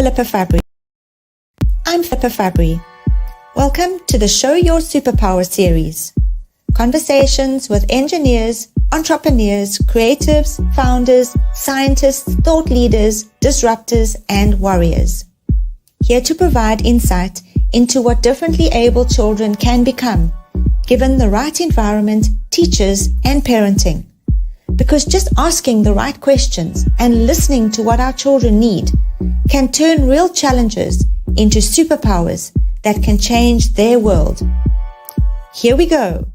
Philippa Fabry. I'm Philippa Fabry. Welcome to the Show Your Superpower series. Conversations with engineers, entrepreneurs, creatives, founders, scientists, thought leaders, disruptors, and warriors. Here to provide insight into what differently able children can become, given the right environment, teachers, and parenting. Because just asking the right questions and listening to what our children need can turn real challenges into superpowers that can change their world. Here we go.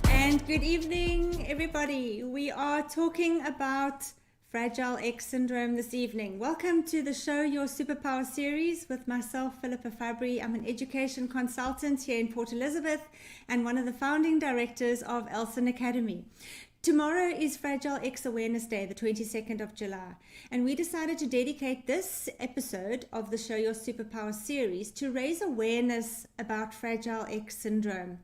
And good evening, everybody. We are talking about Fragile X syndrome this evening. Welcome to the Show Your Superpower series with myself, Philippa Fabry. I'm an education consultant here in Port Elizabeth and one of the founding directors of Elson Academy. Tomorrow is Fragile X Awareness Day, the 22nd of July, and we decided to dedicate this episode of the Show Your Superpower series to raise awareness about Fragile X syndrome.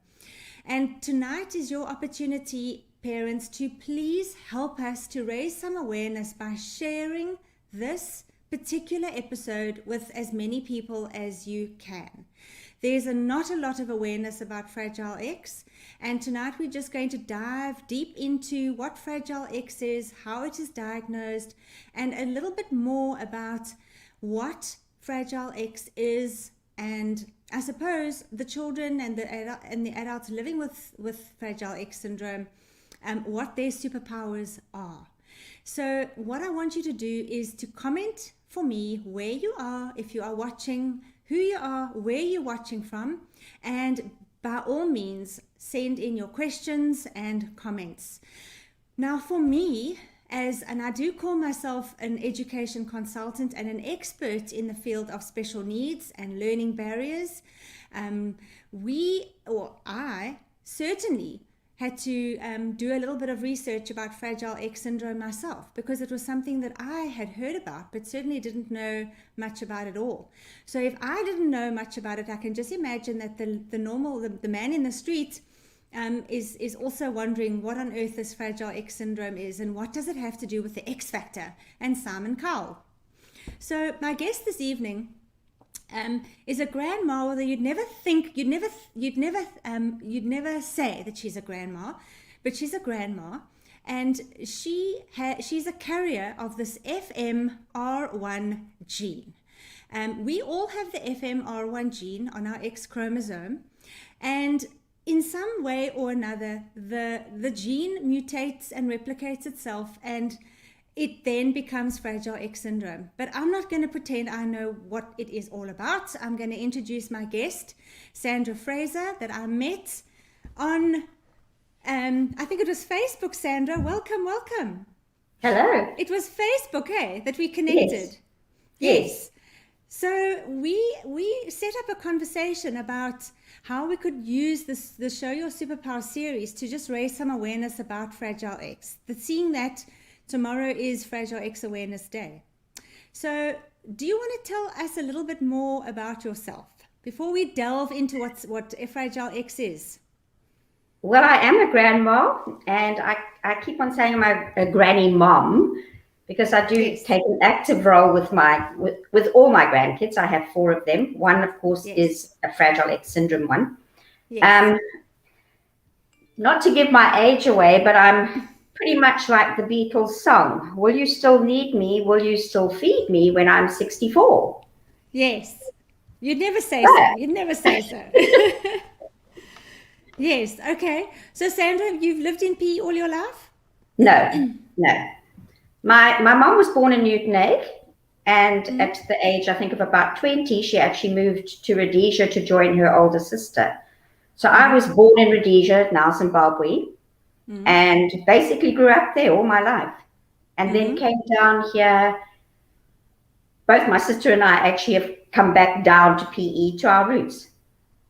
And tonight is your opportunity, parents, to please help us to raise some awareness by sharing this particular episode with as many people as you can. There's not a lot of awareness about Fragile X, and tonight we're just going to dive deep into what Fragile X is, how it is diagnosed, and a little bit more about what Fragile X is, and I suppose the children and the adults living with Fragile X syndrome, what their superpowers are. So what I want you to do is to comment for me where you are, if you are watching, who you are, where you're watching from, and by all means, send in your questions and comments. Now for me, and I do call myself an education consultant and an expert in the field of special needs and learning barriers, I certainly had to do a little bit of research about Fragile X syndrome myself, because it was something that I had heard about but certainly didn't know much about at all. So if I didn't know much about it, I can just imagine that the man in the street is also wondering what on earth this Fragile X syndrome is and what does it have to do with the X Factor and Simon Cowell. So my guest this evening is a grandma, although you'd never say that she's a grandma, but she's a grandma, and she's a carrier of this FMR1 gene. We all have the FMR1 gene on our X chromosome, and in some way or another, the gene mutates and replicates itself, and it then becomes Fragile X syndrome. But I'm not going to pretend I know what it is all about. I'm going to introduce my guest, Sandra Fraser, that I met on, I think it was Facebook. Sandra, welcome. Hello. It was Facebook, that we connected. Yes. So we set up a conversation about how we could use the Show Your Superpower series to just raise some awareness about Fragile X. Seeing that tomorrow is Fragile X Awareness Day. So do you want to tell us a little bit more about yourself before we delve into what a Fragile X is? Well, I am a grandma, and I keep on saying I'm a granny mom, because I do take an active role with all my grandkids. I have 4 of them. One, of course, is a Fragile X syndrome one. Yes. Not to give my age away, but I'm pretty much like the Beatles song, "Will you still need me? Will you still feed me when I'm 64? Yes. You'd never say so. Yes. Okay. So Sandra, you've lived in PE all your life? No. My mom was born in Newton Egg, and at the age, I think, of about 20, she actually moved to Rhodesia to join her older sister. So I was born in Rhodesia, now Zimbabwe, and basically grew up there all my life. And then came down here. Both my sister and I actually have come back down to PE, to our roots.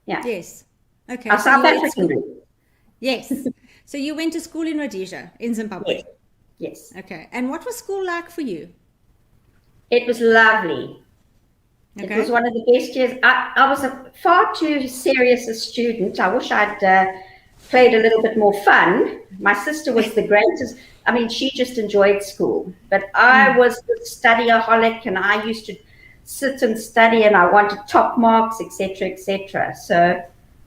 Yeah. Yes. Okay. Our South African roots. Yes. So you went to school in Rhodesia, in Zimbabwe? Yes. Okay. And what was school like for you? It was lovely. Okay. It was one of the best years. I was far too serious a student. I wish I'd played a little bit more fun. My sister was the I mean, she just enjoyed school, but I was the studyaholic, and I used to sit and study, and I wanted top marks, etc., etc. So,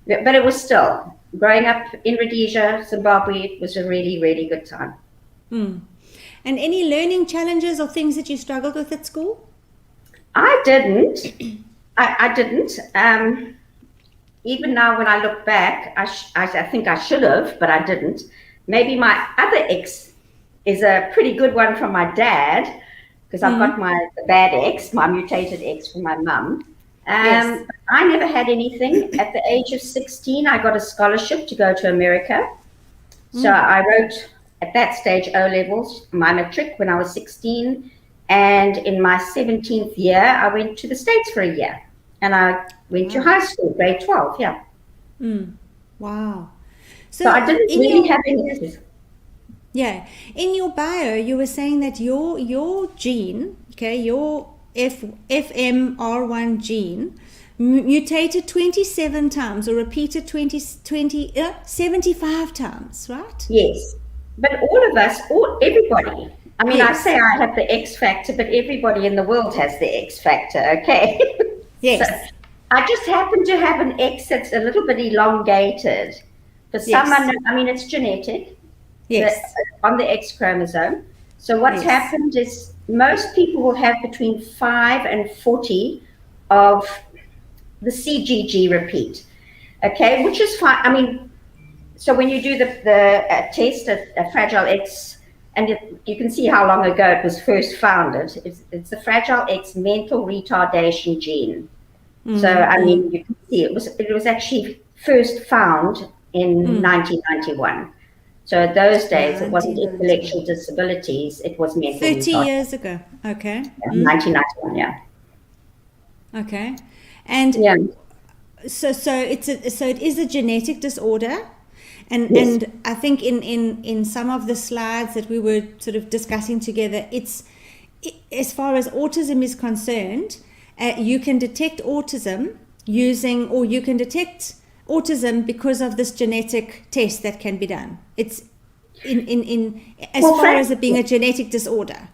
but it was still growing up in Rhodesia, Zimbabwe. It was a really, really good time. And any learning challenges or things that you struggled with at school? I didn't. I didn't. Even now, when I look back, I think I should have, but I didn't. Maybe my other ex is a pretty good one from my dad, because I've got the bad ex, my mutated ex from my mum. Yes. I never had anything. At the age of 16, I got a scholarship to go to America. So I wrote, at that stage, O-levels, my matric, when I was 16. And in my 17th year, I went to the States for a year. And I went to high school, grade 12, yeah. Wow. So I didn't really have any. Yeah. In your bio, you were saying that your gene, okay, your FMR1 gene, mutated 27 times or repeated 75 times, right? Yes. But all of us, everybody, I mean, I say I have the X factor, but everybody in the world has the X factor, okay? Yes. So I just happen to have an X that's a little bit elongated. For some, I mean, it's genetic. Yes. On the X chromosome. So what's happened is most people will have between 5 and 40 of the CGG repeat, okay, which is fine. I mean, so when you do the test of Fragile X, and you can see how long ago it was first founded, it's the Fragile X mental retardation gene. So, I mean, you can see it was actually first found in 1991. So those days, it wasn't intellectual disabilities, it was mental 30 years ago, okay. 1991, yeah. Okay. And so it is a genetic disorder. And I think in some of the slides that we were sort of discussing together, as far as autism is concerned, you can detect autism you can detect autism because of this genetic test that can be done. It's far as it being a genetic disorder.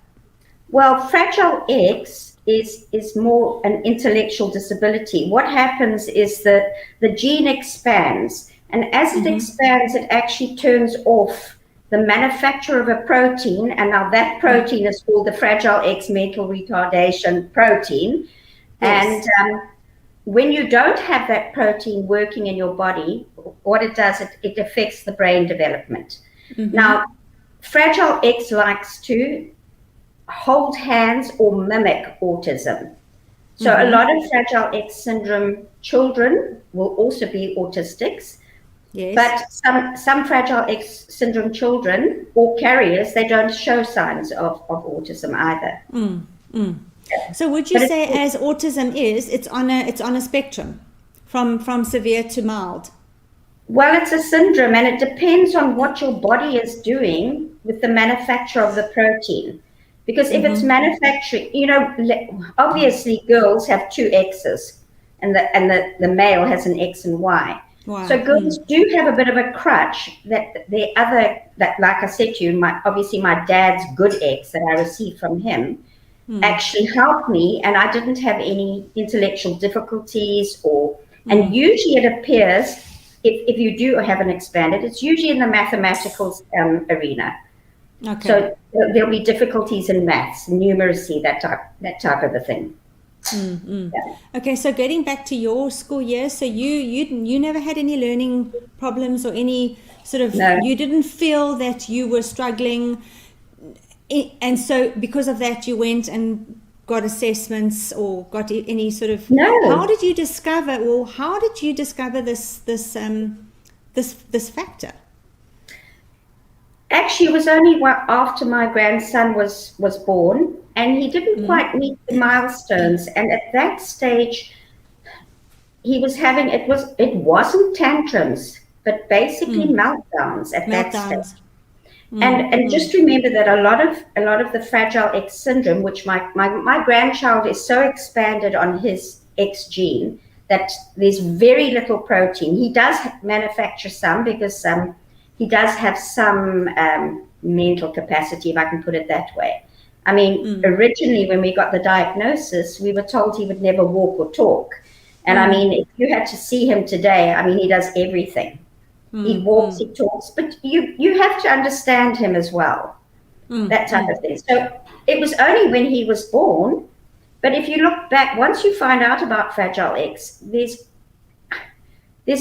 Well, Fragile X is more an intellectual disability. What happens is that the gene expands, and as it expands, it actually turns off the manufacture of a protein, and now that protein is called the Fragile X mental retardation protein. Yes. And when you don't have that protein working in your body, what it does, it affects the brain development. Now, Fragile X likes to hold hands or mimic autism. So a lot of Fragile X syndrome children will also be autistics. Yes. But some Fragile X syndrome children or carriers, they don't show signs of autism either. So would you say, as autism is, it's on a spectrum from severe to mild? Well, it's a syndrome, and it depends on what your body is doing with the manufacture of the protein. Because if it's manufacturing, obviously girls have two X's, and the male has an X and Y. Wow. So girls do have a bit of a crutch that like I said to you, obviously my dad's good X that I received from him actually helped me, and I didn't have any intellectual difficulties and usually it appears if you do have an expanded, it's usually in the mathematical arena. Okay. So there'll be difficulties in maths, numeracy, that type of a thing. Yeah. Okay, so getting back to your school years, so you never had any learning problems or any sort of, you didn't feel that you were struggling, and so because of that you went and got assessments or got any sort of, how did you discover this factor? Actually, it was only after my grandson was born, and he didn't quite meet the milestones. And at that stage, he was having, it wasn't tantrums, but basically meltdowns at that stage. And just remember that a lot of the Fragile X syndrome, which my grandchild is so expanded on his X gene that there's very little protein. He does manufacture some because he does have some mental capacity, if I can put it that way. I mean, originally when we got the diagnosis, we were told he would never walk or talk. And I mean, if you had to see him today, I mean, he does everything. He walks, he talks, but you have to understand him as well, that type of thing. So it was only when he was born, but if you look back, once you find out about Fragile X, there's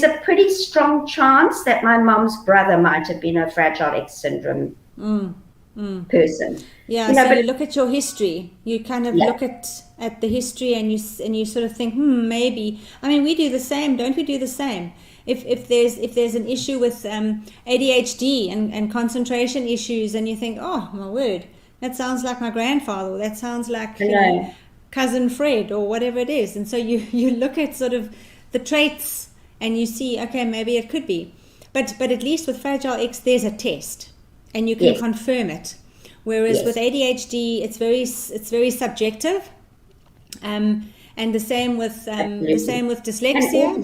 a pretty strong chance that my mom's brother might have been a Fragile X syndrome person. Yeah, you know, so but you look at your history, you kind of look at the history, and you sort of think, maybe. I mean, we do the same, don't we? Do the same. If there's an issue with ADHD and concentration issues, and you think, oh my word, that sounds like my grandfather, or that sounds like cousin Fred, or whatever it is, and so you look at sort of the traits, and you see, okay, maybe it could be, but at least with Fragile X, there's a test, and you can confirm it. Whereas with ADHD, it's very subjective, and the same with dyslexia.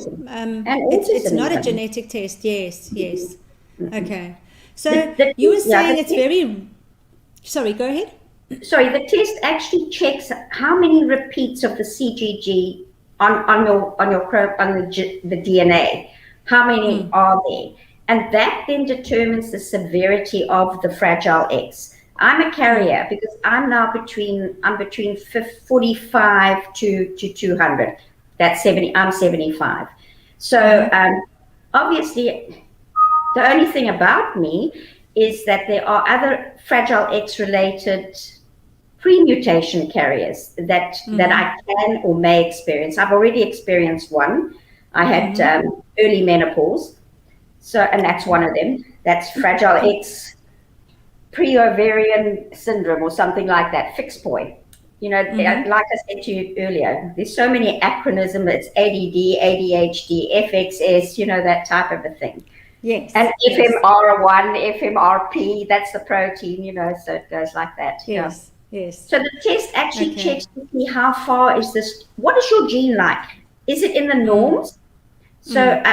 It's not a genetic test. Yes. Okay. So you were saying it's very. Sorry, go ahead. Sorry, the test actually checks how many repeats of the CGG on the DNA. How many are there? And that then determines the severity of the Fragile X. I'm a carrier because I'm now between 45 to 200. That's 70. I'm 75. So obviously, the only thing about me is that there are other Fragile X related pre-mutation carriers that I can or may experience. I've already experienced one. I had early menopause. So, and that's one of them. That's Fragile X pre-ovarian syndrome or something like that, fixed point. You know, like I said to you earlier, there's so many acronyms. It's ADD, ADHD, FXS, you know, that type of a thing. Yes. And FMR1, FMRP, that's the protein, you know, so it goes like that. Yes. So the test actually checks to see how far is this, what is your gene like? Is it in the norms? So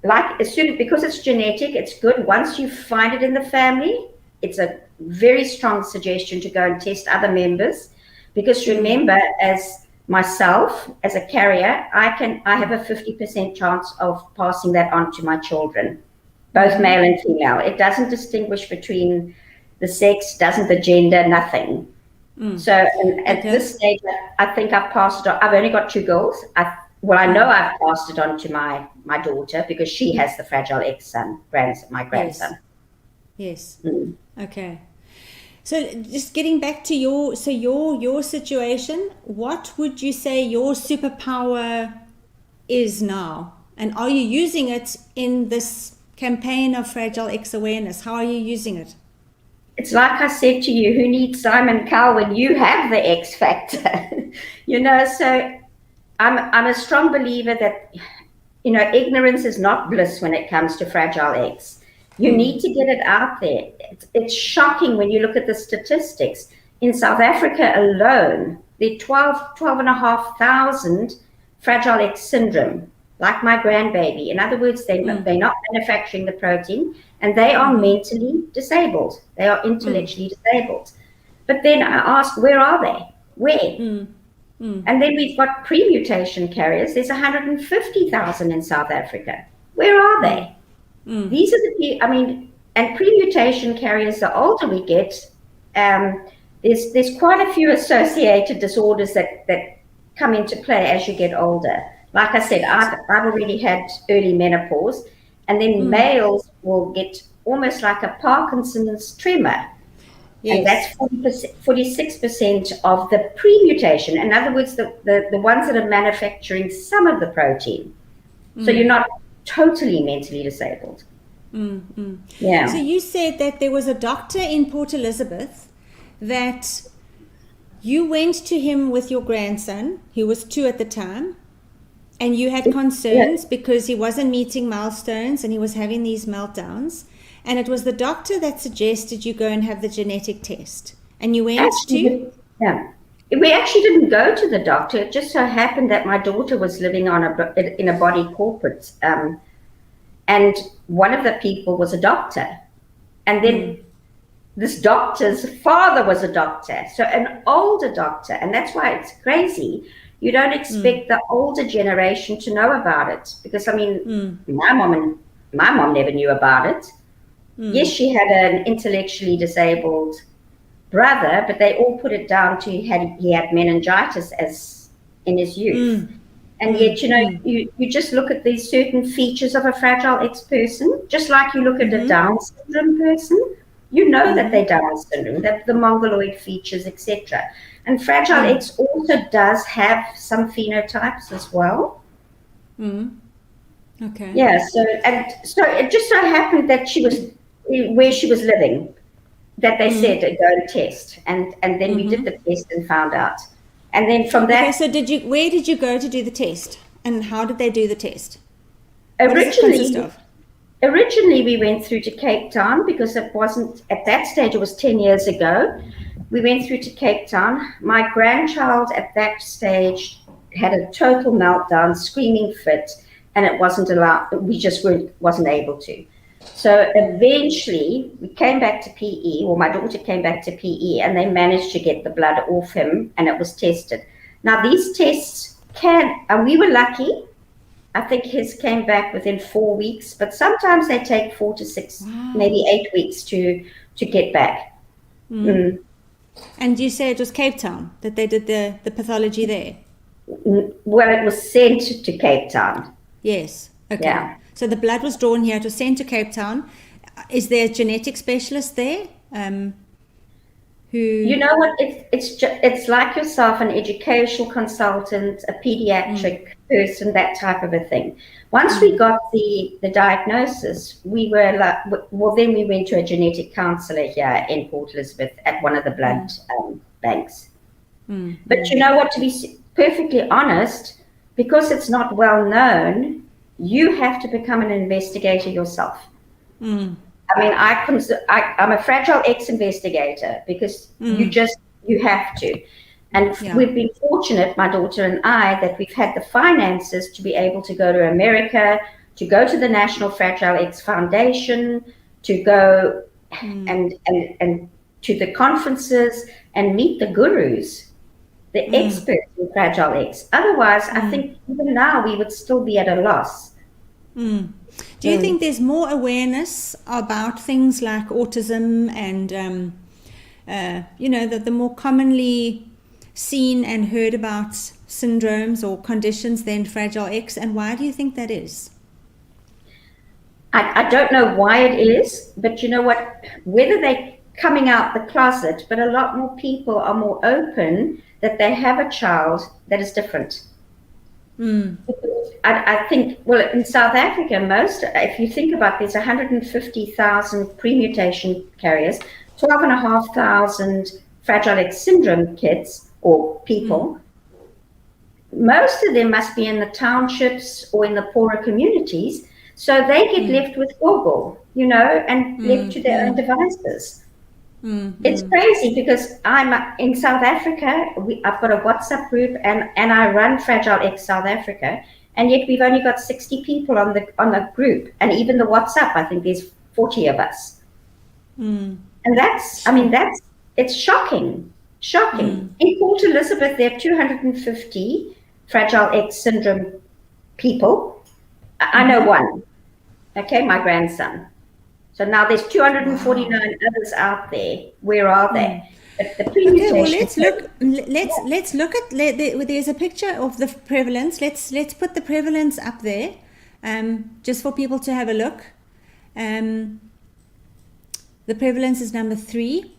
like as soon, because it's genetic, it's good. Once you find it in the family, it's a very strong suggestion to go and test other members, because remember, as myself, as a carrier, I have a 50% chance of passing that on to my children, both male and female. It doesn't distinguish between the sex, doesn't the gender, nothing. So at this stage, I think I've passed it on. I've only got 2 girls. I know I've passed it on to my daughter, because she has the Fragile X my grandson. Yes. Okay. So just getting back to your situation, what would you say your superpower is now? And are you using it in this campaign of Fragile X awareness? How are you using it? It's like I said to you, who needs Simon Cowell when you have the X factor? You know, so I'm a strong believer that, you know, ignorance is not bliss when it comes to Fragile X. You need to get it out there. It's shocking when you look at the statistics. In South Africa alone, there are 12,500 Fragile X syndrome, like my grandbaby. In other words, they're not manufacturing the protein, and they are mentally disabled. They are intellectually disabled. But then I ask, where are they? Where? And then we've got pre-mutation carriers. There's 150,000 in South Africa. Where are they? These are the, I mean, and pre-mutation carriers, the older we get, there's quite a few associated disorders that come into play as you get older. Like I said, I've already had early menopause, and then males will get almost like a Parkinson's tremor. Yes. And that's 46% of the pre-mutation. In other words, the ones that are manufacturing some of the protein. So you're not totally mentally disabled. Yeah. So you said that there was a doctor in Port Elizabeth that you went to him with your grandson. He was 2 at the time, and you had concerns because he wasn't meeting milestones and he was having these meltdowns. And it was the doctor that suggested you go and have the genetic test. And you went to? Yeah. We actually didn't go to the doctor. It just so happened that my daughter was living in a body corporate. And one of the people was a doctor. And then this doctor's father was a doctor, so an older doctor, and that's why it's crazy. You don't expect the older generation to know about it, because I mean, my mom never knew about it. Yes, she had an intellectually disabled brother, but they all put it down to he had meningitis as in his youth. And yet, you know, you just look at these certain features of a Fragile X person, just like you look at a Down syndrome person. You know that they're Down syndrome, that the mongoloid features, etc. And Fragile X also does have some phenotypes as well. Okay. Yeah. So it just so happened that she was where she was living, that they said go and test, and then we did the test and found out. And then from that. Okay. So where did you go to do the test, and how did they do the test? Originally, we went through to Cape Town because it wasn't, at that stage, it was 10 years ago. We went through to Cape Town. My grandchild at that stage had a total meltdown, screaming fit, and it wasn't allowed, we just wasn't able to. So eventually, we came back to PE, or my daughter came back to PE, and they managed to get the blood off him, and it was tested. Now, these tests and we were lucky. I think his came back within 4 weeks, but sometimes they take 4 to 6, maybe 8 weeks to get back. And you say it was Cape Town that they did the pathology there? Well, it was sent to Cape Town. Yes. Okay. Yeah. So the blood was drawn here, it was sent to Cape Town. Is there a genetic specialist there? Who? You know what? It's like yourself, an educational consultant, a pediatric person, that type of a thing. Once we got the diagnosis, we were like, well, then we went to a genetic counselor here in Port Elizabeth at one of the blood banks. But you know what? To be perfectly honest, because it's not well known, you have to become an investigator yourself. I mean, I'm a Fragile X investigator because you have to. And we've been fortunate, my daughter and I, that we've had the finances to be able to go to America, to go to the National Fragile X Foundation, to go and to the conferences and meet the gurus, the experts in Fragile X. Otherwise, I think even now we would still be at a loss. Do you think there's more awareness about things like autism and, the more commonly seen and heard about syndromes or conditions than Fragile X? And why do you think that is? I don't know why it is, but you know what? Whether they're coming out the closet, but a lot more people are more open that they have a child that is different. I think, well, in South Africa, if you think about, there's 150,000 pre-mutation carriers, 12,500 Fragile X syndrome kids or people. Most of them must be in the townships or in the poorer communities, so they get left with Google, and left to their own devices. It's crazy because I'm in South Africa. I've got a WhatsApp group, and I run Fragile X South Africa, and yet we've only got 60 people on the group, and even the WhatsApp, I think there's 40 of us. And it's shocking. In Port Elizabeth, there are 250 Fragile X syndrome people. I know one. Okay, my grandson. So now there's 249 others out there. Where are they? But the pre-mutation. Okay, well, let's look at. There's a picture of the prevalence. Let's put the prevalence up there, just for people to have a look. The prevalence is number 3.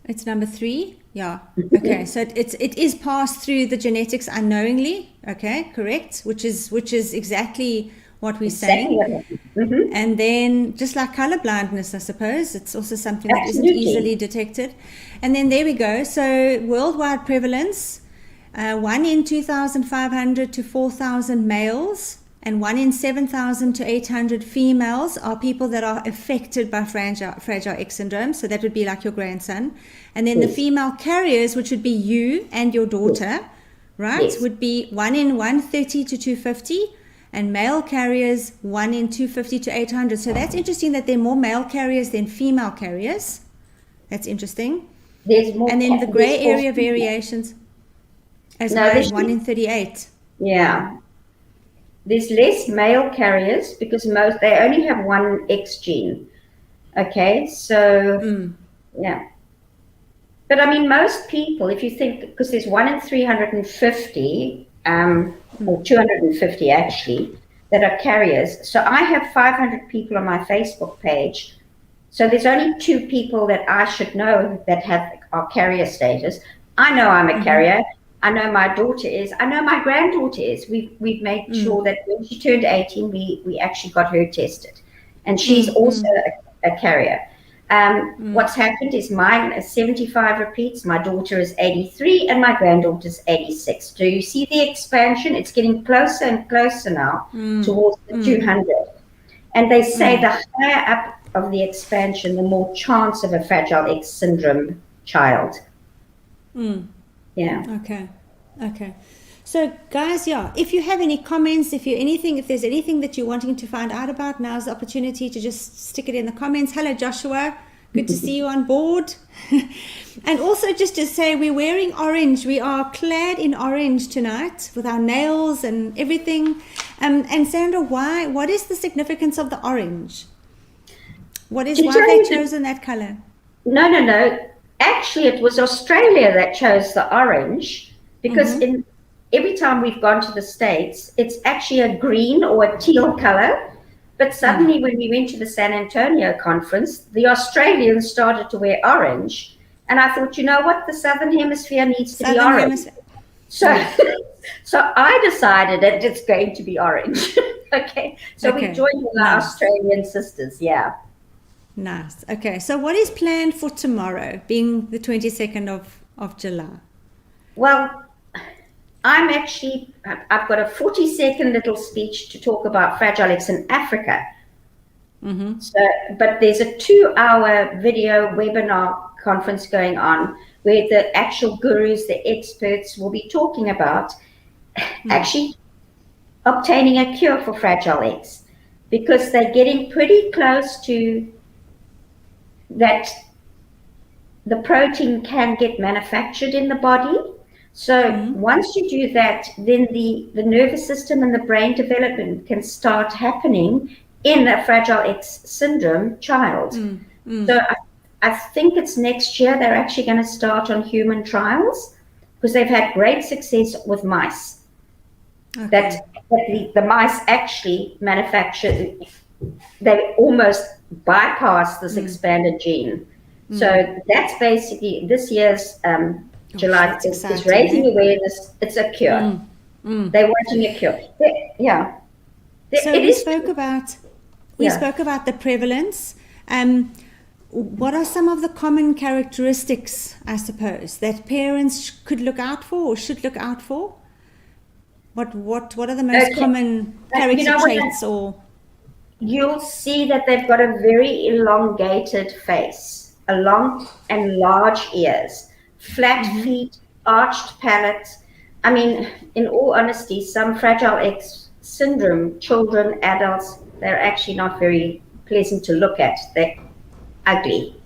It's number 3. Yeah. Okay. So it is passed through the genetics unknowingly. Okay. Correct. Which is exactly what we're saying. And then just like color blindness, I suppose, it's also something that isn't easily detected. And then there we go. So worldwide prevalence, 1 in 2,500 to 4,000 males, and 1 in 7,000 to 800 females are people that are affected by Fragile X syndrome. So that would be like your grandson. And then the female carriers, which would be you and your daughter, right, would be 1 in 130 to 250. and male carriers 1 in 250 to 800. So that's interesting that there are more male carriers than female carriers. That's interesting. There's more. And then the gray area variations as high as 1 in 38. Yeah. There's less male carriers because they only have one X gene. Okay, so yeah. But I mean, most people, if you think, because there's 1 in 350, or 250 actually, that are carriers. So I have 500 people on my Facebook page. So there's only 2 people that I should know that are carrier status. I know I'm a carrier. I know my daughter is. I know my granddaughter is. We've made sure that when she turned 18, we actually got her tested, and she's also a carrier. What's happened is mine is 75 repeats, my daughter is 83, and my granddaughter is 86. Do you see the expansion? It's getting closer and closer now towards the 200. And they say the higher up of the expansion, the more chance of a Fragile X syndrome child. Yeah. Okay. So guys, if you have any comments, if there's anything that you're wanting to find out about, now's the opportunity to just stick it in the comments. Hello, Joshua. Good to see you on board. And also just to say, we're wearing orange. We are clad in orange tonight with our nails and everything. And Sandra, what is the significance of the orange? Why have they chosen that color? No. Actually, it was Australia that chose the orange because every time we've gone to the States, it's actually a green or a teal color. But suddenly when we went to the San Antonio conference, the Australians started to wear orange. And I thought, you know what? The Southern Hemisphere needs to be orange. So I decided that it's going to be orange. Okay. So we joined with our Australian sisters. Yeah. Nice. Okay. So what is planned for tomorrow, being the 22nd of July? Well, I've got a 40-second little speech to talk about Fragile X in Africa. But there's a 2-hour video webinar conference going on where the actual gurus, the experts will be talking about actually obtaining a cure for Fragile X, because they're getting pretty close to that. The protein can get manufactured in the body. So once you do that, then the nervous system and the brain development can start happening in a Fragile X syndrome child. So I think it's next year they're actually going to start on human trials, because they've had great success with mice. That the mice actually manufacture, they almost bypass this expanded gene. So that's basically this year's July is raising awareness. It's a cure. They're wanting a cure. So we spoke about the prevalence. What are some of the common characteristics, I suppose, that parents could look out for or should look out for? What are the most common character traits? Or you'll see that they've got a very elongated face, a long and large ears, flat feet, arched palate. I mean, in all honesty, some Fragile X syndrome children, adults, they're actually not very pleasant to look at. They're ugly.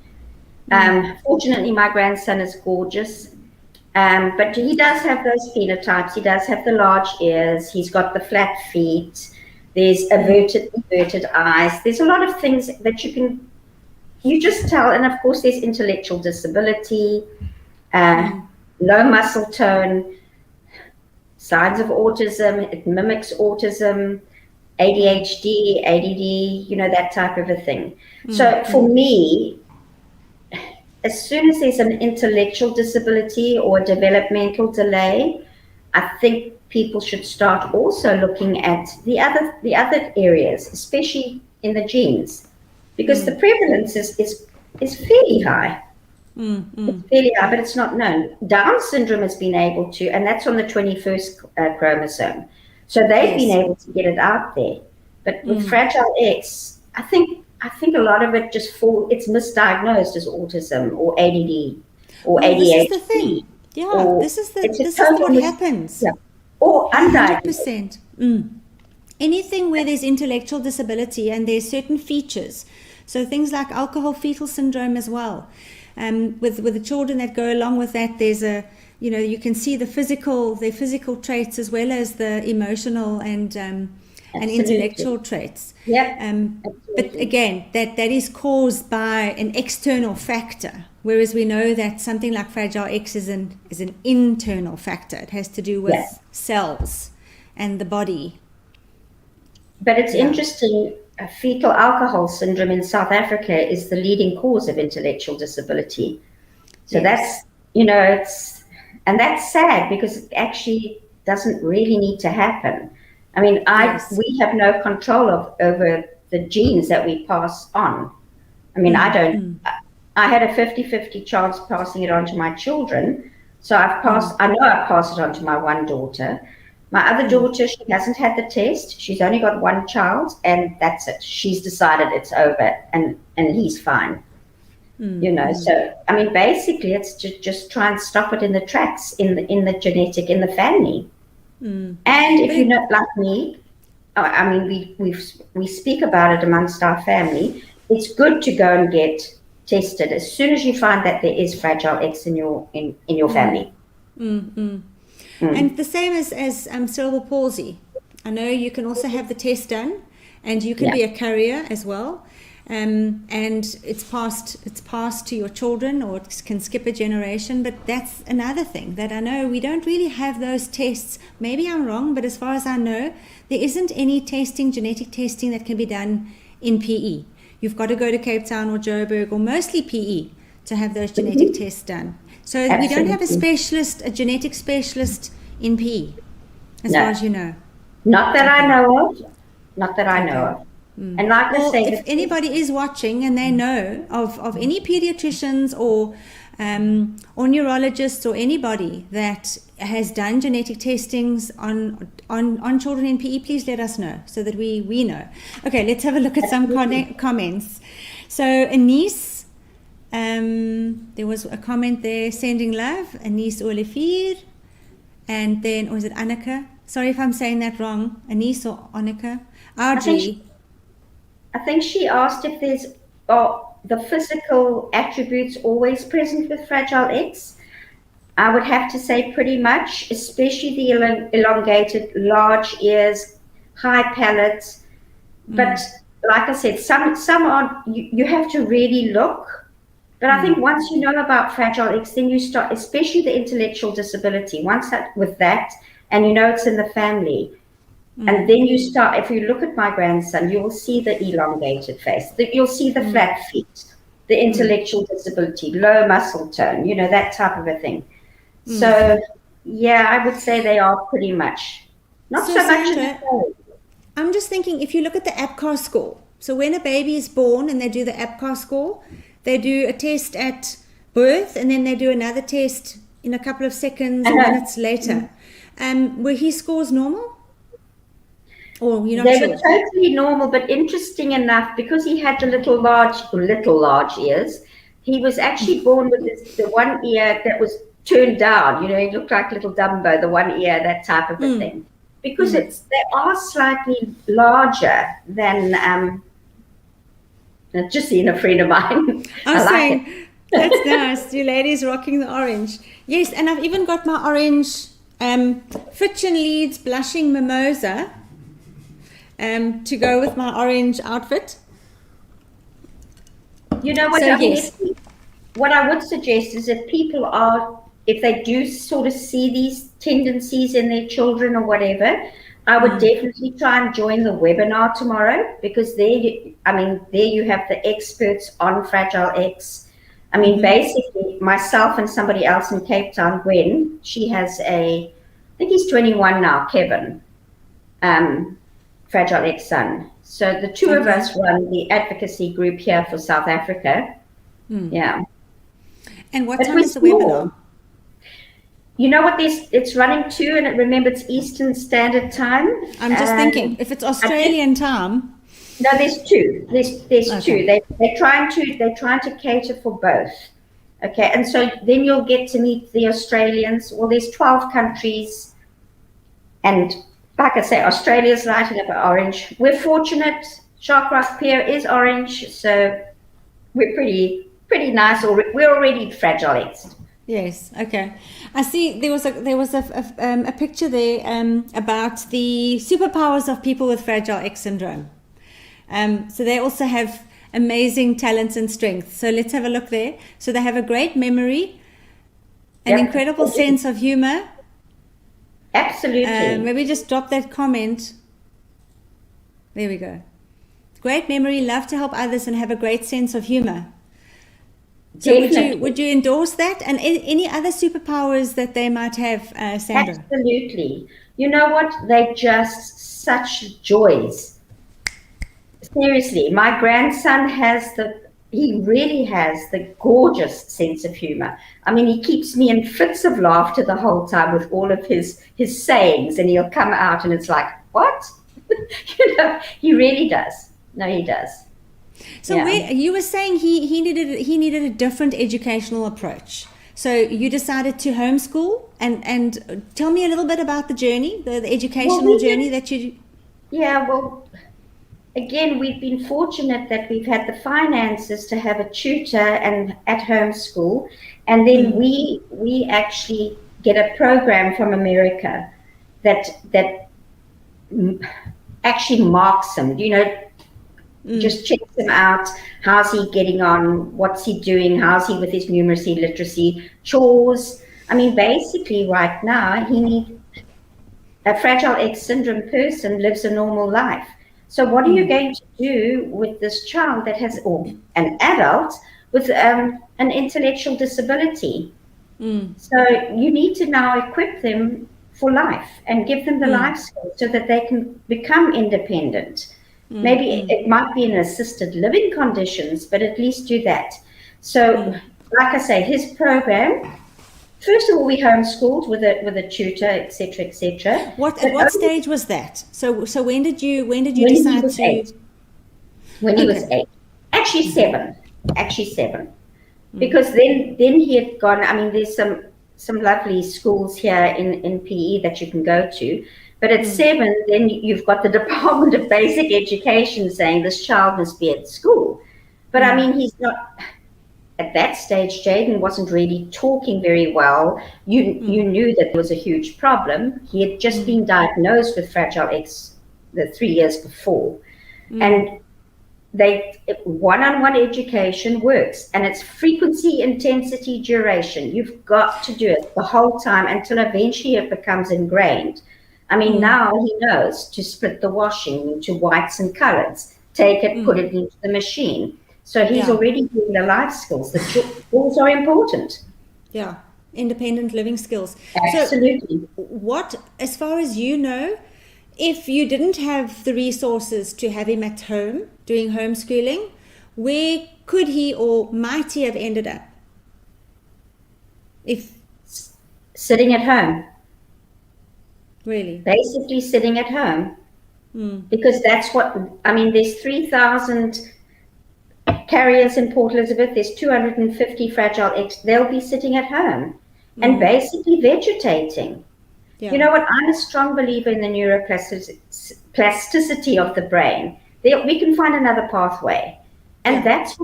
Fortunately, my grandson is gorgeous, but he does have those phenotypes. He does have the large ears. He's got the flat feet. There's inverted eyes. There's a lot of things that you just tell. And of course, there's intellectual disability, low muscle tone, signs of autism. It mimics autism, ADHD, ADD, that type of a thing. So for me, as soon as there's an intellectual disability or a developmental delay, I think people should start also looking at the other areas, especially in the genes, because the prevalence is fairly high. It's fairly high, but it's not known. Down syndrome has been able to, and that's on the 21st chromosome. So they've been able to get it out there. But with Fragile X, I think a lot of it it's misdiagnosed as autism or ADD or ADHD. This is the thing. Yeah, this is what happens. Yeah. Or undiagnosed. 100%. anything where there's intellectual disability and there's certain features. So things like alcohol fetal syndrome as well. With the children that go along with that, there's you can see their physical traits as well as the emotional and intellectual traits. But again, that is caused by an external factor, whereas we know that something like Fragile X is an internal factor. It has to do with cells and the body. But it's interesting, fetal alcohol syndrome in South Africa is the leading cause of intellectual disability. So that's, and that's sad because it actually doesn't really need to happen. I mean, we have no control over the genes that we pass on. I mean, I had a 50-50 chance passing it on to my children. So I know I've passed it on to my one daughter. My other daughter, she hasn't had the test. She's only got one child, and that's it. She's decided it's over, and he's fine. So I mean, basically, it's just try and stop it in the tracks, in the genetic, in the family. And if you're not like me, I mean, we speak about it amongst our family. It's good to go and get tested as soon as you find that there is Fragile X in your family. And the same as cerebral palsy. I know you can also have the test done, and you can be a carrier as well. And it's passed to your children, or it can skip a generation. But that's another thing that I know we don't really have those tests. Maybe I'm wrong, but as far as I know, there isn't any genetic testing that can be done in PE. You've got to go to Cape Town or Joburg, or mostly PE, to have those genetic tests done. So we don't have a genetic specialist in PE, as far as you know. Not that I know of. Not that I know of. And like I say, if anybody is watching and they know of any pediatricians or neurologists or anybody that has done genetic testings on children in PE, please let us know so that we know. Okay, let's have a look at some comments. So Anise, there was a comment there, sending love, Anise Olivier, and then, or is it Annika? Sorry if I'm saying that wrong, Anise or Annika. Audrey. I think she asked if there's the physical attributes always present with Fragile X. I would have to say pretty much, especially the elongated, large ears, high palates. But like I said, some are, you have to really look. But I think once you know about Fragile X, then you start, especially the intellectual disability, with that, and you know it's in the family. And then you start, if you look at my grandson, you will see the elongated face, you'll see the flat feet, the intellectual disability, low muscle tone, that type of a thing. So, I would say they are pretty much, not so much. Sandra, I'm just thinking, if you look at the APCAR score, so when a baby is born and they do the APCAR score, they do a test at birth and then they do another test in a couple of seconds or minutes later. Were his scores normal? Or you're not they sure? were totally normal, but interesting enough, because he had the little large ears, he was actually born with the one ear that was turned down. He looked like little Dumbo, the one ear, that type of a thing. Because they are slightly larger than I've just seen a friend of mine. I'm saying, that's nice. You ladies rocking the orange. Yes, and I've even got my orange Fitch and Leeds blushing mimosa to go with my orange outfit. What I would suggest is if they do sort of see these tendencies in their children or whatever, I would definitely try and join the webinar tomorrow, because there you have the experts on Fragile X. I mean, basically myself and somebody else in Cape Town, Gwen, she has I think he's 21 now, Kevin, Fragile X son. So the two of us run the advocacy group here for South Africa. Yeah. And what time is the webinar? You know what, it's running to, and remember it's Eastern Standard Time. I'm just thinking, if it's Australian time. No, there's two. There's two. They're trying to cater for both. Okay, and so then you'll get to meet the Australians. Well, there's 12 countries, and like I say, Australia's lighting up orange. We're fortunate. Shark Rock Pier is orange, so we're pretty nice. We're already Fragile X. Yes. Okay. I see. There was a picture there about the superpowers of people with Fragile X syndrome. So they also have amazing talents and strengths. So let's have a look there. So they have a great memory, an incredible sense of humor. Absolutely. Maybe just drop that comment. There we go. Great memory, love to help others, and have a great sense of humor. So would you endorse that? And any other superpowers that they might have, Sandra? Absolutely. You know what? They're just such joys. Seriously, my grandson he really has the gorgeous sense of humor. I mean, he keeps me in fits of laughter the whole time with all of his sayings, and he'll come out and it's like, what? He really does. No, he does. So you were saying he needed a different educational approach. So you decided to homeschool, and tell me a little bit about the journey, the educational journey that you. Yeah, well, again, we've been fortunate that we've had the finances to have a tutor and at home school, and then we actually get a program from America that actually marks him. Just checks him out. How's he getting on? What's he doing? How's he with his numeracy, literacy, chores? I mean, basically, right now, a Fragile X syndrome person lives a normal life. So what are you going to do with this child that has, or an adult with an intellectual disability? So you need to now equip them for life and give them the life skills so that they can become independent. Maybe it might be in assisted living conditions, but at least do that. So, like I say, his program, first of all, we homeschooled with a tutor, etc., etc. At what stage was that? So when did you decide to? When he was 8, actually 7, because then he had gone. I mean, there's some lovely schools here in PE that you can go to. But at 7, then you've got the Department of Basic Education saying this child must be at school. But I mean, he's not, at that stage, Jaden wasn't really talking very well. You knew that there was a huge problem. He had just been diagnosed with Fragile X the 3 years before. And one-on-one education works, and it's frequency, intensity, duration. You've got to do it the whole time until eventually it becomes ingrained. I mean, now he knows to split the washing into whites and colors, take it, put it into the machine. So he's already doing the life skills. The skills are important. Yeah, independent living skills. Absolutely. So as far as you know, if you didn't have the resources to have him at home doing homeschooling, where could he or might he have ended up? Sitting at home. Really? Basically sitting at home. Because that's what, I mean, there's 3,000 carriers in Port Elizabeth, there's 250 Fragile X, they'll be sitting at home and basically vegetating. Yeah. You know what, I'm a strong believer in the neuroplasticity of the brain. We can find another pathway. And that's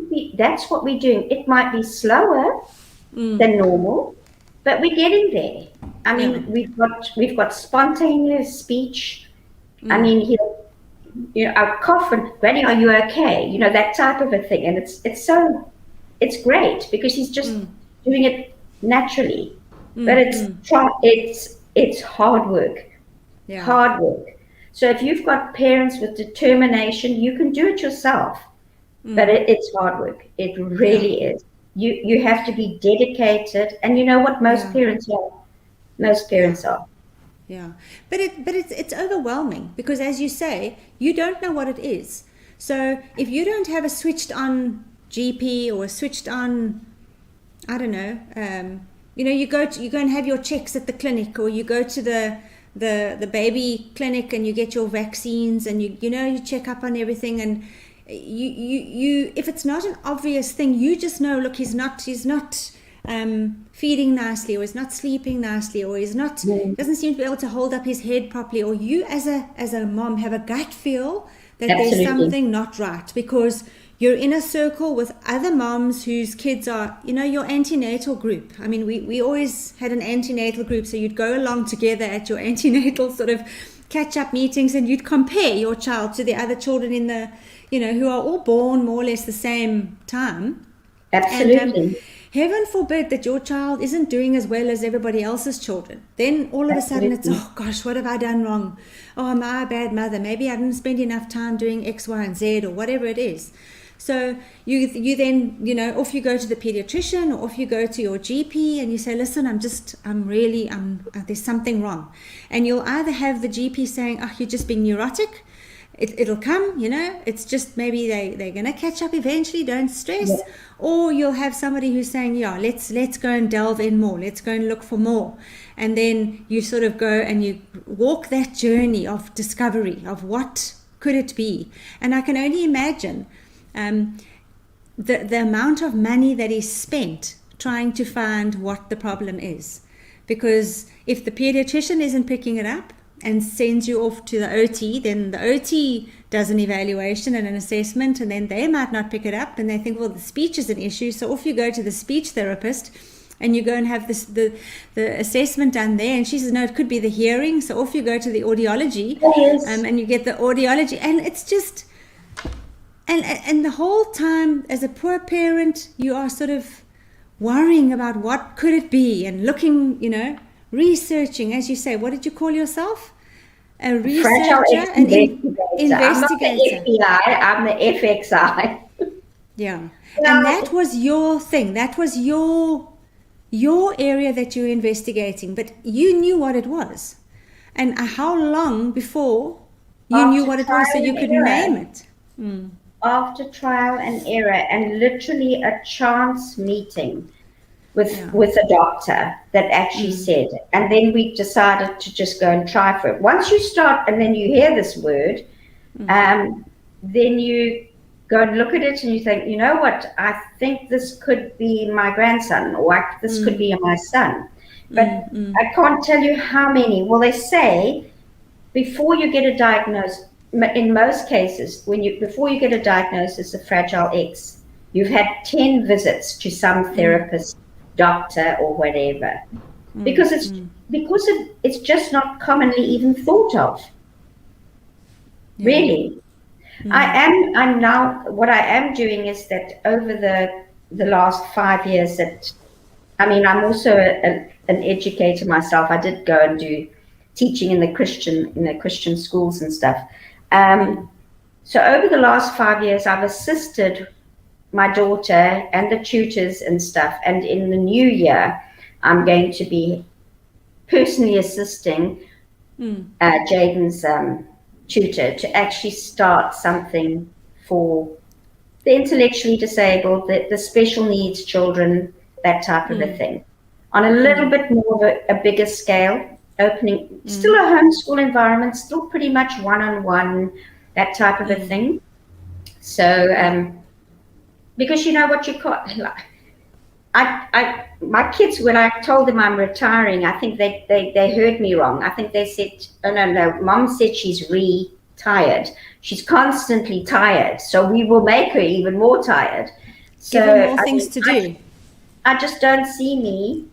what we're doing. It might be slower than normal, but we're getting there. I mean, we've got spontaneous speech. I mean, I'll cough and, Granny, are you okay? That type of a thing. And it's great because he's just doing it naturally. But it's hard work. Yeah. Hard work. So if you've got parents with determination, you can do it yourself. But it's hard work. It really is. You have to be dedicated, and you know what most parents are. Most parents are. Yeah, but it's overwhelming because, as you say, you don't know what it is. So if you don't have a switched on GP or a switched on, I don't know, you go and have your checks at the clinic, or you go to the baby clinic and you get your vaccines, and you check up on everything, and you if it's not an obvious thing, you just know, look, he's not feeding nicely, or is not sleeping nicely, or is not doesn't seem to be able to hold up his head properly, or you as a mom have a gut feel that there's something not right because you're in a circle with other moms whose kids are, your antenatal group. I mean, we always had an antenatal group, so you'd go along together at your antenatal sort of catch-up meetings, and you'd compare your child to the other children in the, who are all born more or less the same time. Absolutely. And, heaven forbid that your child isn't doing as well as everybody else's children. Then all of a sudden it's, oh gosh, what have I done wrong? Oh, am I a bad mother? Maybe I didn't spend enough time doing X, Y, and Z, or whatever it is. So you then, off you go to the pediatrician, or off you go to your GP, and you say, listen, there's something wrong. And you'll either have the GP saying, oh, you're just being neurotic. It'll come, it's just maybe they're going to catch up eventually, don't stress. Yeah. Or you'll have somebody who's saying, yeah, let's go and delve in more. Let's go and look for more. And then you sort of go and you walk that journey of discovery of what could it be. And I can only imagine the amount of money that is spent trying to find what the problem is. Because if the pediatrician isn't picking it up and sends you off to the OT, then the OT does an evaluation and an assessment, and then they might not pick it up, and they think, well, the speech is an issue, so off you go to the speech therapist, and you go and have the assessment done there, and she says, no, it could be the hearing, so off you go to the audiology, and you get the audiology, and it's just, and the whole time, as a poor parent, you are sort of worrying about what could it be, and looking, researching, as you say. What did you call yourself? A researcher, an investigator. I'm not the FBI, I'm the FXI. Yeah. And that was your thing. That was your area that you were investigating. But you knew what it was. And how long before you knew what it was so you could name it? After trial and error, and literally a chance meeting with a doctor that actually said, and then we decided to just go and try for it. Once you start, and then you hear this word, then you go and look at it and you think, you know what, I think this could be my grandson, or this could be my son. But I can't tell you how many. Well, they say before you get a diagnosis, in most cases, before you get a diagnosis of Fragile X, you've had 10 visits to some therapist, doctor, or whatever, because it's just not commonly even thought of. Really. I'm now, what I am doing is that over the last 5 years, I'm also an educator myself. I did go and do teaching in the Christian schools and stuff. So over the last 5 years, I've assisted my daughter and the tutors and stuff. And in the new year, I'm going to be personally assisting Jaden's tutor to actually start something for the intellectually disabled, the special needs children, that type of a thing, on a little bit more of a bigger scale, opening, still a homeschool environment, still pretty much one-on-one, that type of a thing. So, because you know what you call, my kids, when I told them I'm retiring, I think they heard me wrong. I think they said, oh, no, Mom said she's retired. She's constantly tired. So we will make her even more tired. So give her more things to do. I just don't see me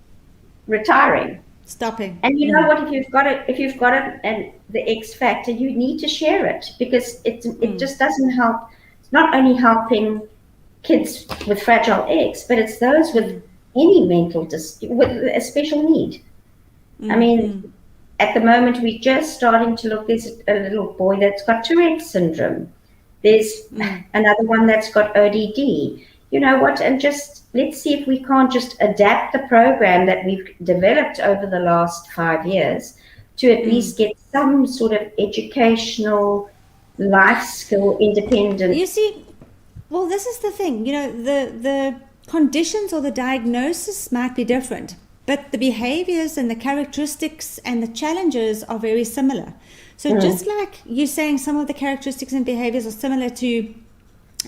retiring. Stopping. And you know what, if you've got it and the X factor, you need to share it, because it just doesn't help. It's not only helping kids with Fragile X, but it's those with any mental with a special need. I mean, at the moment we're just starting to look. There's a little boy that's got Tourette's syndrome. There's another one that's got ODD. You know what? And just let's see if we can't just adapt the program that we've developed over the last 5 years to at least get some sort of educational, life skill, independent. You see, well, this is the thing. You know, the conditions or the diagnosis might be different, but the behaviors and the characteristics and the challenges are very similar. So just like you're saying, some of the characteristics and behaviors are similar to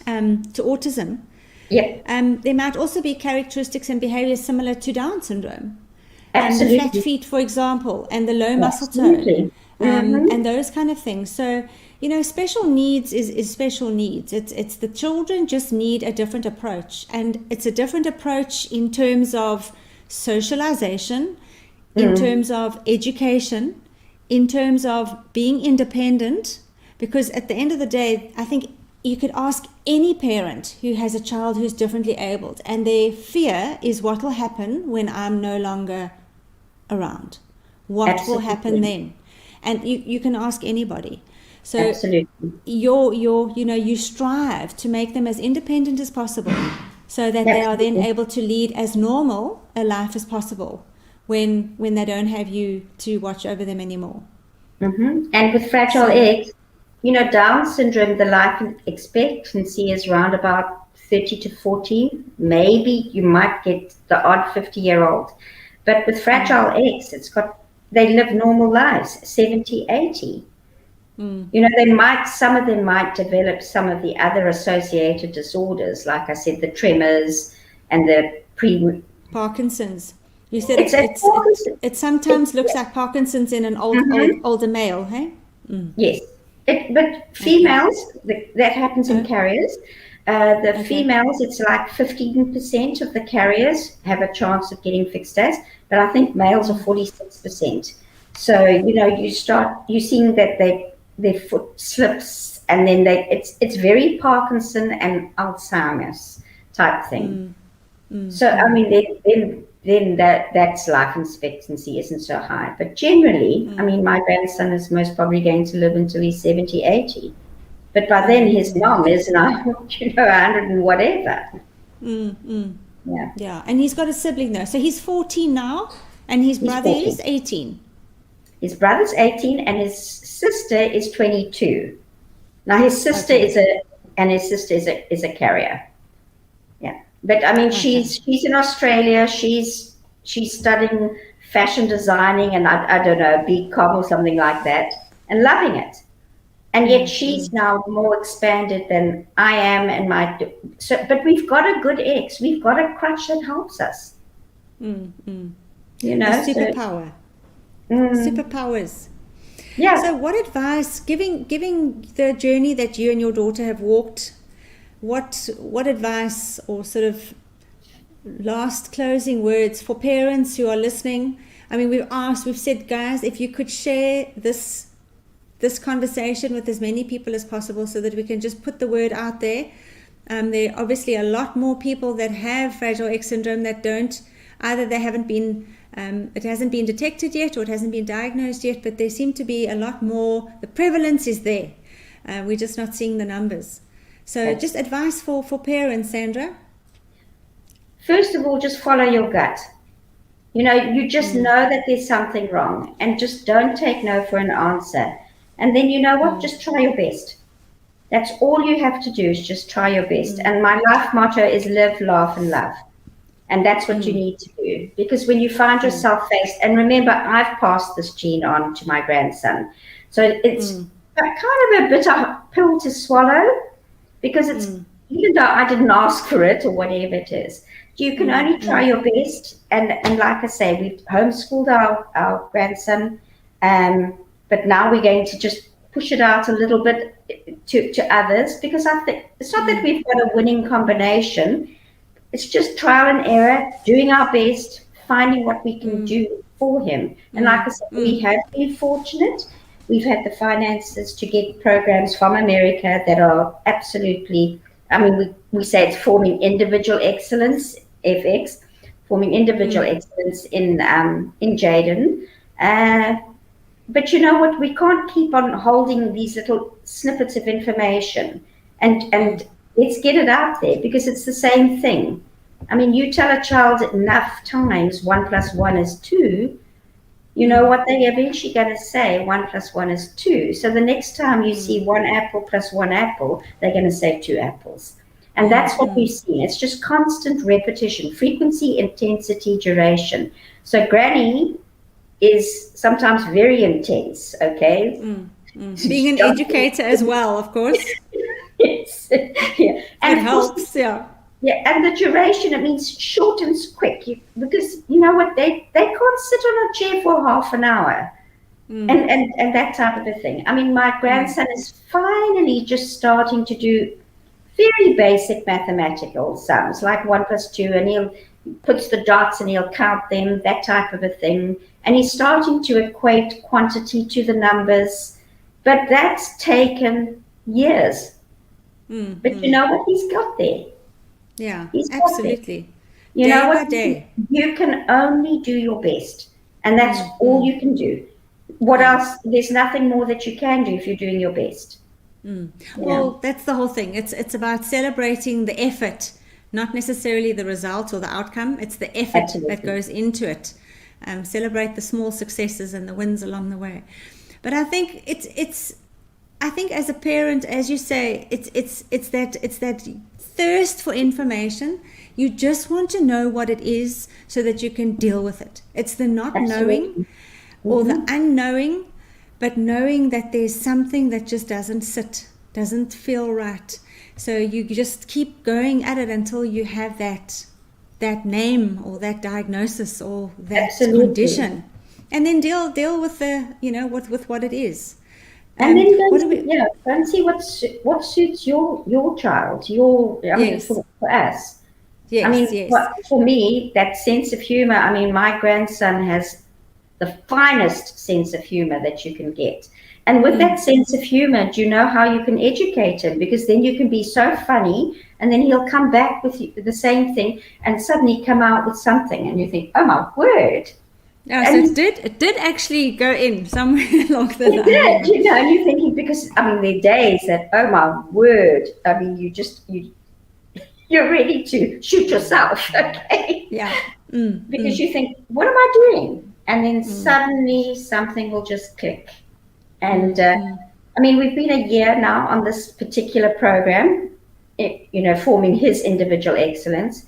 autism. Yeah. There might also be characteristics and behaviors similar to Down syndrome. Absolutely. The flat feet, for example, and the low muscle Absolutely. tone, and those kind of things. So, special needs is special needs. It's the children just need a different approach, and it's a different approach in terms of socialization, in terms of education, in terms of being independent, because at the end of the day, I think you could ask any parent who has a child who's differently abled, and their fear is what will happen when I'm no longer around. What Absolutely. will happen then? And you can ask anybody. So Absolutely. you strive to make them as independent as possible, so that they are then able to lead as normal a life as possible when they don't have you to watch over them anymore. And with Fragile X, Down syndrome, the life expectancy is around about 30 to 40. Maybe you might get the odd 50-year-old. But with Fragile X, they live normal lives, 70, 80. Some of them might develop some of the other associated disorders, like I said, the tremors and the Parkinson's. You said it sometimes looks like Parkinson's in an older male, hey? Yes. But females, that happens in carriers. Females, it's like 15% of the carriers have a chance of getting fixed as, but I think males are 46%. So, you're seeing that their foot slips, and then it's very Parkinson and Alzheimer's type thing. So, I mean, then that's life expectancy isn't so high. But generally, I mean, my grandson is most probably going to live until he's 70, 80. But by then his mom is now, 100 and whatever. Yeah, and he's got a sibling though. So he's 14 now, and his brother is 18. His brother's 18, and his sister is 22. Now his sister is a carrier. Yeah. But I mean, she's in Australia. She's studying fashion designing and I don't know, BCom or something like that, and loving it. And yet she's now more expanded than I am, but we've got a good X. We've got a crutch that helps us. A superpower. Superpowers. Yeah. So, what advice, giving the journey that you and your daughter have walked? What advice or sort of last closing words for parents who are listening? I mean, we've said, guys, if you could share this conversation with as many people as possible, so that we can just put the word out there. There are obviously a lot more people that have Fragile X syndrome that don't. Either they haven't been, it hasn't been detected yet, or it hasn't been diagnosed yet, but there seem to be a lot more. The prevalence is there. We're just not seeing the numbers. So just advice for parents, Sandra? First of all, just follow your gut. You just know that there's something wrong, and just don't take no for an answer. And then you know what? Just try your best. That's all you have to do, is just try your best. And my life motto is live, laugh, and love. And that's what you need to do. Because when you find yourself faced, and remember, I've passed this gene on to my grandson. So it's kind of a bitter pill to swallow, because it's, even though I didn't ask for it or whatever it is, you can only try your best. And like I say, we've homeschooled our grandson, but now we're going to just push it out a little bit to others, because I think it's not that we've got a winning combination. It's just trial and error, doing our best, finding what we can do for him. And like I said, we have been fortunate. We've had the finances to get programs from America that are absolutely, I mean, we say it's forming individual excellence, FX, forming individual excellence in Jaden. But you know what? We can't keep on holding these little snippets of information, and let's get it out there, because it's the same thing. I mean, you tell a child enough times 1 + 1 is 2, you know what they're eventually going to say, 1 + 1 is 2. So the next time you see 1 apple + 1 apple, they're going to say 2 apples. And that's what we've seen. It's just constant repetition, frequency, intensity, duration. So Granny is sometimes very intense, okay? Being an educator as well, of course. Yes. Yeah. And it helps, yeah. Yeah, and the duration, it means short and quick. Because you know what, they can't sit on a chair for half an hour. And that type of a thing. I mean, my grandson is finally just starting to do very basic mathematical sums, like 1 + 2, and he'll puts the dots and he'll count them, that type of a thing. And he's starting to equate quantity to the numbers, but that's taken years. But you know what? He's got there. Yeah, He's absolutely. You Day know by what? day. You can only do your best, and that's all you can do. What else? There's nothing more that you can do if you're doing your best. Well, that's the whole thing. It's about celebrating the effort, not necessarily the result or the outcome. It's the effort Absolutely. that goes into it. Celebrate the small successes and the wins along the way. But I think I think as a parent, as you say, it's that thirst for information. You just want to know what it is so that you can deal with it. It's the not knowing or the unknowing, but knowing that there's something that just doesn't feel right. So you just keep going at it until you have that name or that diagnosis or that condition, and then deal with the with what it is. And then go and see what suits your child. I mean, for us. Yes, I mean, for me, that sense of humor. I mean, my grandson has the finest sense of humor that you can get. And with that sense of humor, do you know how you can educate him? Because then you can be so funny, and then he'll come back with the same thing and suddenly come out with something, and you think, oh my word. Yeah, so it did actually go in somewhere along the line. It did, and you're thinking, because, I mean, there are days that, oh my word, I mean, you're ready to shoot yourself, okay? Yeah. Because you think, what am I doing? And then suddenly something will just click. And, I mean, we've been a year now on this particular program, forming his individual excellence.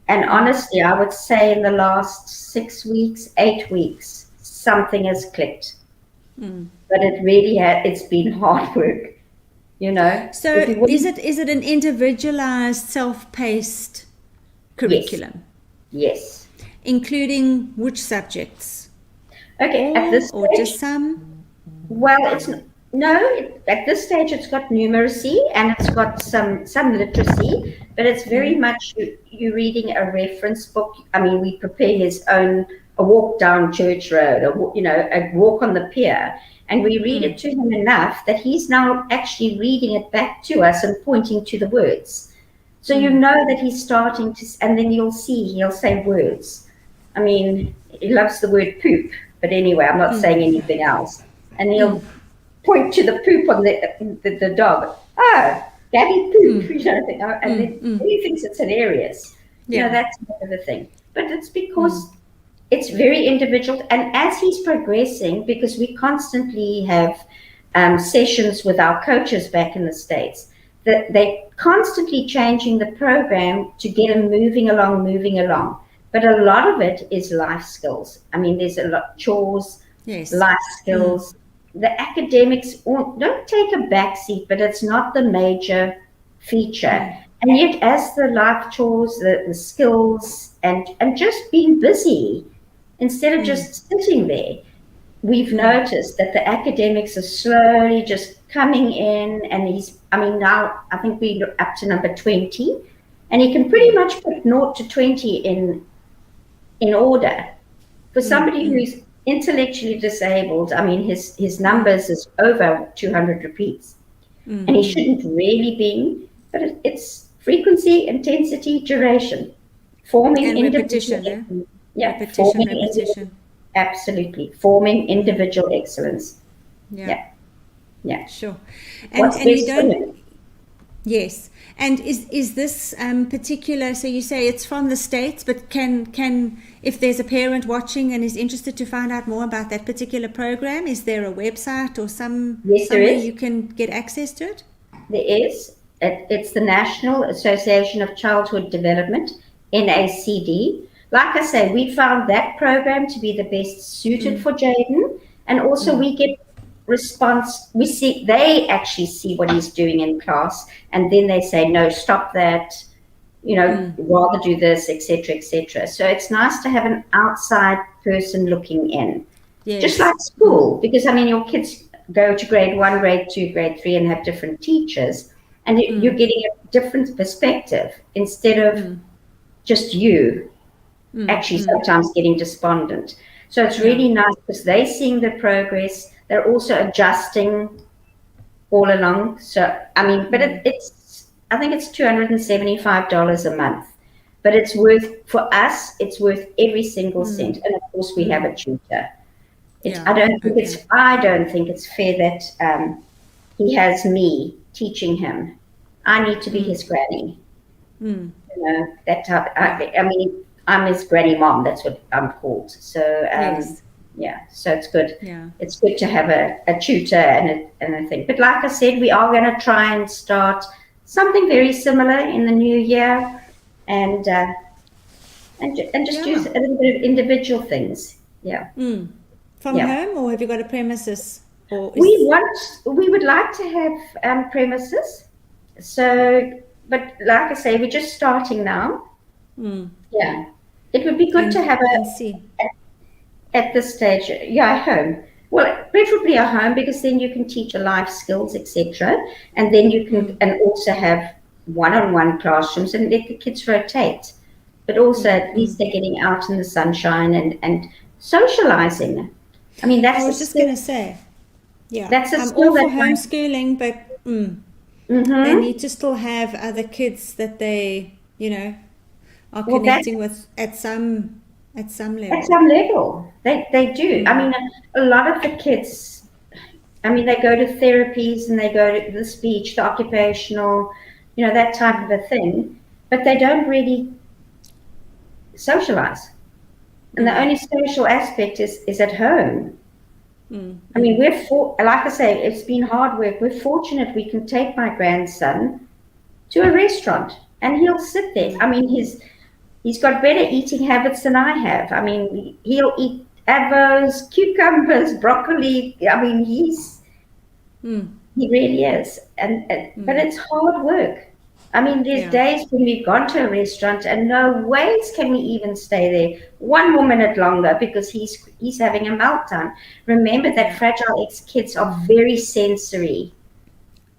And honestly, I would say in the last 6 weeks, 8 weeks, something has clicked. But it really it's been hard work, So is it an individualized, self-paced curriculum? Yes. Including which subjects? Okay, at this stage, or just some? Well, at this stage it's got numeracy and it's got some literacy, but it's very much you reading a reference book. I mean, we prepare his own, a walk down Church Road, a walk on the pier, and we read it to him enough that he's now actually reading it back to us and pointing to the words. So you know that he's starting to, and then he'll say words. I mean, he loves the word poop, but anyway, I'm not saying anything else. And he'll point to the poop on the dog. Oh, Daddy poop, and then he thinks it's hilarious. That's the thing. But it's because it's very individual. And as he's progressing, because we constantly have sessions with our coaches back in the States, that they're constantly changing the program to get him moving along. But a lot of it is life skills. I mean, there's a lot chores, life skills. The academics don't take a backseat, but it's not the major feature. And yet, as the life chores, the skills, and just being busy, instead of just sitting there, we've noticed that the academics are slowly just coming in. And now I think we're up to number 20, and he can pretty much put 0 to 20 in order. For somebody who's intellectually disabled, I mean, his numbers is over 200 repeats. And he shouldn't really be, but it's frequency, intensity, duration, forming and individual repetition. repetition. Absolutely, forming individual excellence. Yeah. Sure. And you don't. Yes. And is this particular? So you say it's from the States, but can if there's a parent watching and is interested to find out more about that particular program, is there a website or somewhere you can get access to it? There is. It's the National Association of Childhood Development, NACD. Like I say, we found that program to be the best suited for Jaden, and also we get response. They actually see what he's doing in class, and then they say, no, stop that, rather do this, etc., etc. So it's nice to have an outside person looking in. Yes. Just like school, because I mean, your kids go to grade 1, grade 2, grade 3 and have different teachers, and you're getting a different perspective instead of just you actually sometimes getting despondent. So it's really nice because they're seeing the progress. They're also adjusting all along. So, I mean, but I think it's $275 a month, but it's worth, for us, it's worth every single cent. And of course we have a tutor. I don't think it's fair that he has me teaching him. I need to be his granny. That type. I mean, I'm his granny mom. That's what I'm called. So so it's good. Yeah. It's good to have a tutor and a thing. But like I said, we are going to try and start something very similar in the new year, and just do a little bit of individual things. Yeah. From home, or have you got a premises? We would like to have premises. So, but like I say, we're just starting now. Yeah, it would be good to have at this stage. Yeah, at home. Well, preferably at home, because then you can teach life skills, etc. And then you can and also have one-on-one classrooms and let the kids rotate. But also at least they're getting out in the sunshine and socializing. I mean, that's. I was just going to say, that's I'm all for homeschooling, but they need to still have other kids that they, are connecting with at some level. At some level, they do. I mean, a lot of the kids, I mean, they go to therapies and they go to the speech, the occupational, that type of a thing, but they don't really socialize. And the only social aspect is at home. I mean, like I say, it's been hard work. We're fortunate we can take my grandson to a restaurant and he'll sit there. I mean, he's got better eating habits than I have. I mean, he'll eat avos, cucumbers, broccoli. I mean, he really is. But it's hard work. I mean, there's days when we've gone to a restaurant and no ways can we even stay there one more minute longer because he's having a meltdown. Remember that Fragile X kids are very sensory.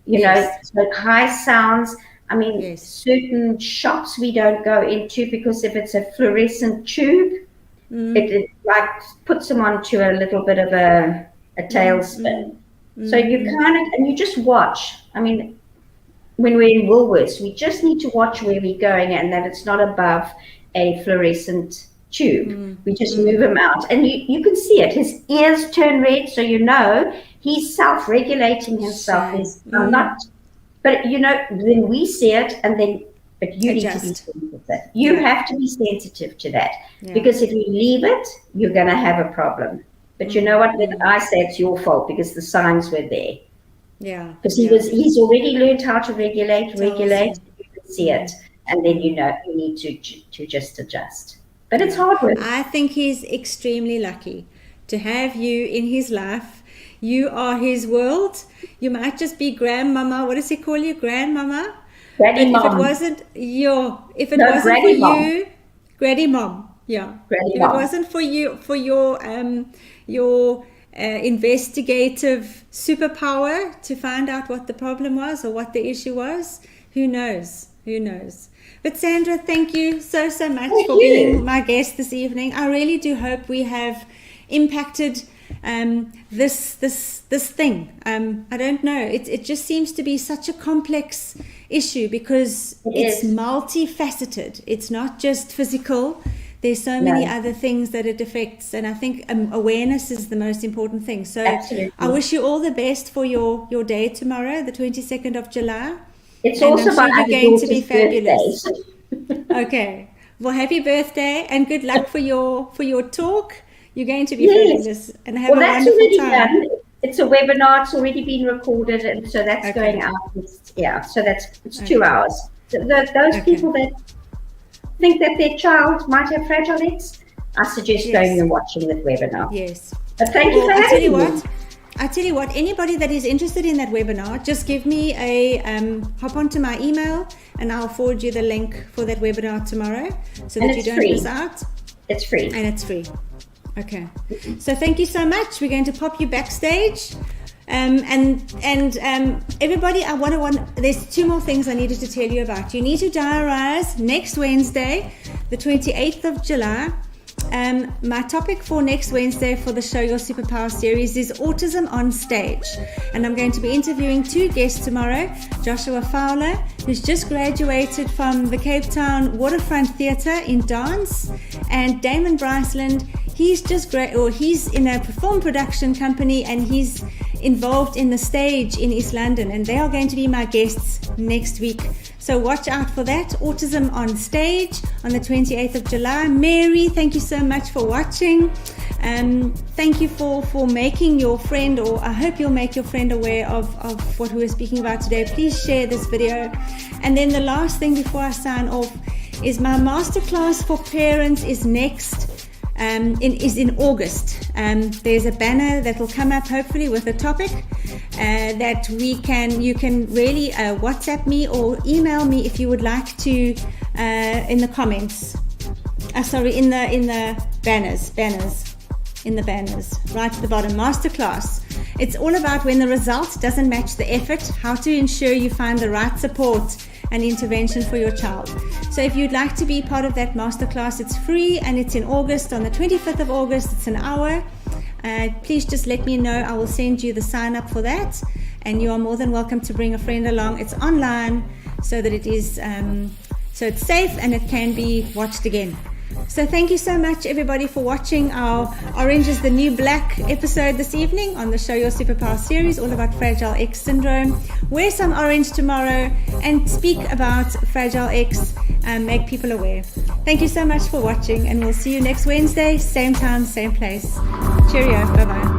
So high sounds. I mean, certain shops we don't go into because if it's a fluorescent tube, it like puts them onto a little bit of a tailspin. So you and you just watch. I mean, when we're in Woolworths, we just need to watch where we're going and that it's not above a fluorescent tube. We just move him out. And you can see it. His ears turn red, so he's self-regulating himself. I'm not, but when we see it but you need to be sensitive. You have to be sensitive to that because if you leave it, you're going to have a problem. But you know what? When I say it's your fault because the signs were there. Yeah, because he's already learned how to regulate. You can see it, and then you need to just adjust. But it's hard work. I think he's extremely lucky to have you in his life. You are his world. You might just be grandmama. What does he call you, grandmama? Granny mom. If it wasn't for you, granny mom. Yeah. Granny if mom. It wasn't for you, for your investigative superpower to find out what the problem was or what the issue was, who knows? But Sandra, thank you so much for being my guest this evening. I really do hope we have impacted this thing. I don't know. It just seems to be such a complex issue because it's multifaceted. It's not just physical. There's so many other things that it affects, and I think awareness is the most important thing. So I wish you all the best for your day tomorrow, the 22nd of July. It's also about you're going to be fabulous. Birthdays. Okay. Well, happy birthday and good luck for your talk. You're going to be fabulous and have a wonderful time. Done. It's a webinar. It's already been recorded, and so that's going out. So it's 2 hours. So those people that think that their child might have Fragile X, I suggest going and watching the webinar. Yes. But thank you for having me. I'll tell you what, I tell you what, anybody that is interested in that webinar, just give me a hop onto my email and I'll forward you the link for that webinar tomorrow so that you don't miss out. It's free. And it's free. Okay. So thank you so much. We're going to pop you backstage. Everybody, there's 2 more things I needed to tell you about. You need to diarize next Wednesday, the 28th of July. My topic for next Wednesday for the Show Your Superpower series is Autism on Stage. And I'm going to be interviewing 2 guests tomorrow. Joshua Fowler, who's just graduated from the Cape Town Waterfront Theatre in dance, and Damon Bryceland. He's in a film production company and he's involved in the stage in East London, and they are going to be my guests next week. So watch out for that, Autism on Stage on the 28th of July. Mary, thank you so much for watching. Thank you for making your friend, or I hope you'll make your friend aware of what we were speaking about today. Please share this video. And then the last thing before I sign off is my masterclass for parents is next. Is in August. There's a banner that will come up hopefully with a topic that you can really WhatsApp me or email me if you would like to in the comments. In the banners right at the bottom. Masterclass. It's all about when the result doesn't match the effort, how to ensure you find the right support and intervention for your child. So if you'd like to be part of that masterclass, it's free and it's in August, on the 25th of August. It's an hour. Please just let me know. I will send you the sign up for that, and you are more than welcome to bring a friend along. It's online so that it is so it's safe and it can be watched again. So thank you so much everybody for watching our Orange is the New Black episode this evening on the Show Your Superpower series, all about Fragile X syndrome. Wear some orange tomorrow and speak about Fragile X and make people aware. Thank you so much for watching, and we'll see you next Wednesday, same time, same place. Cheerio. Bye-bye.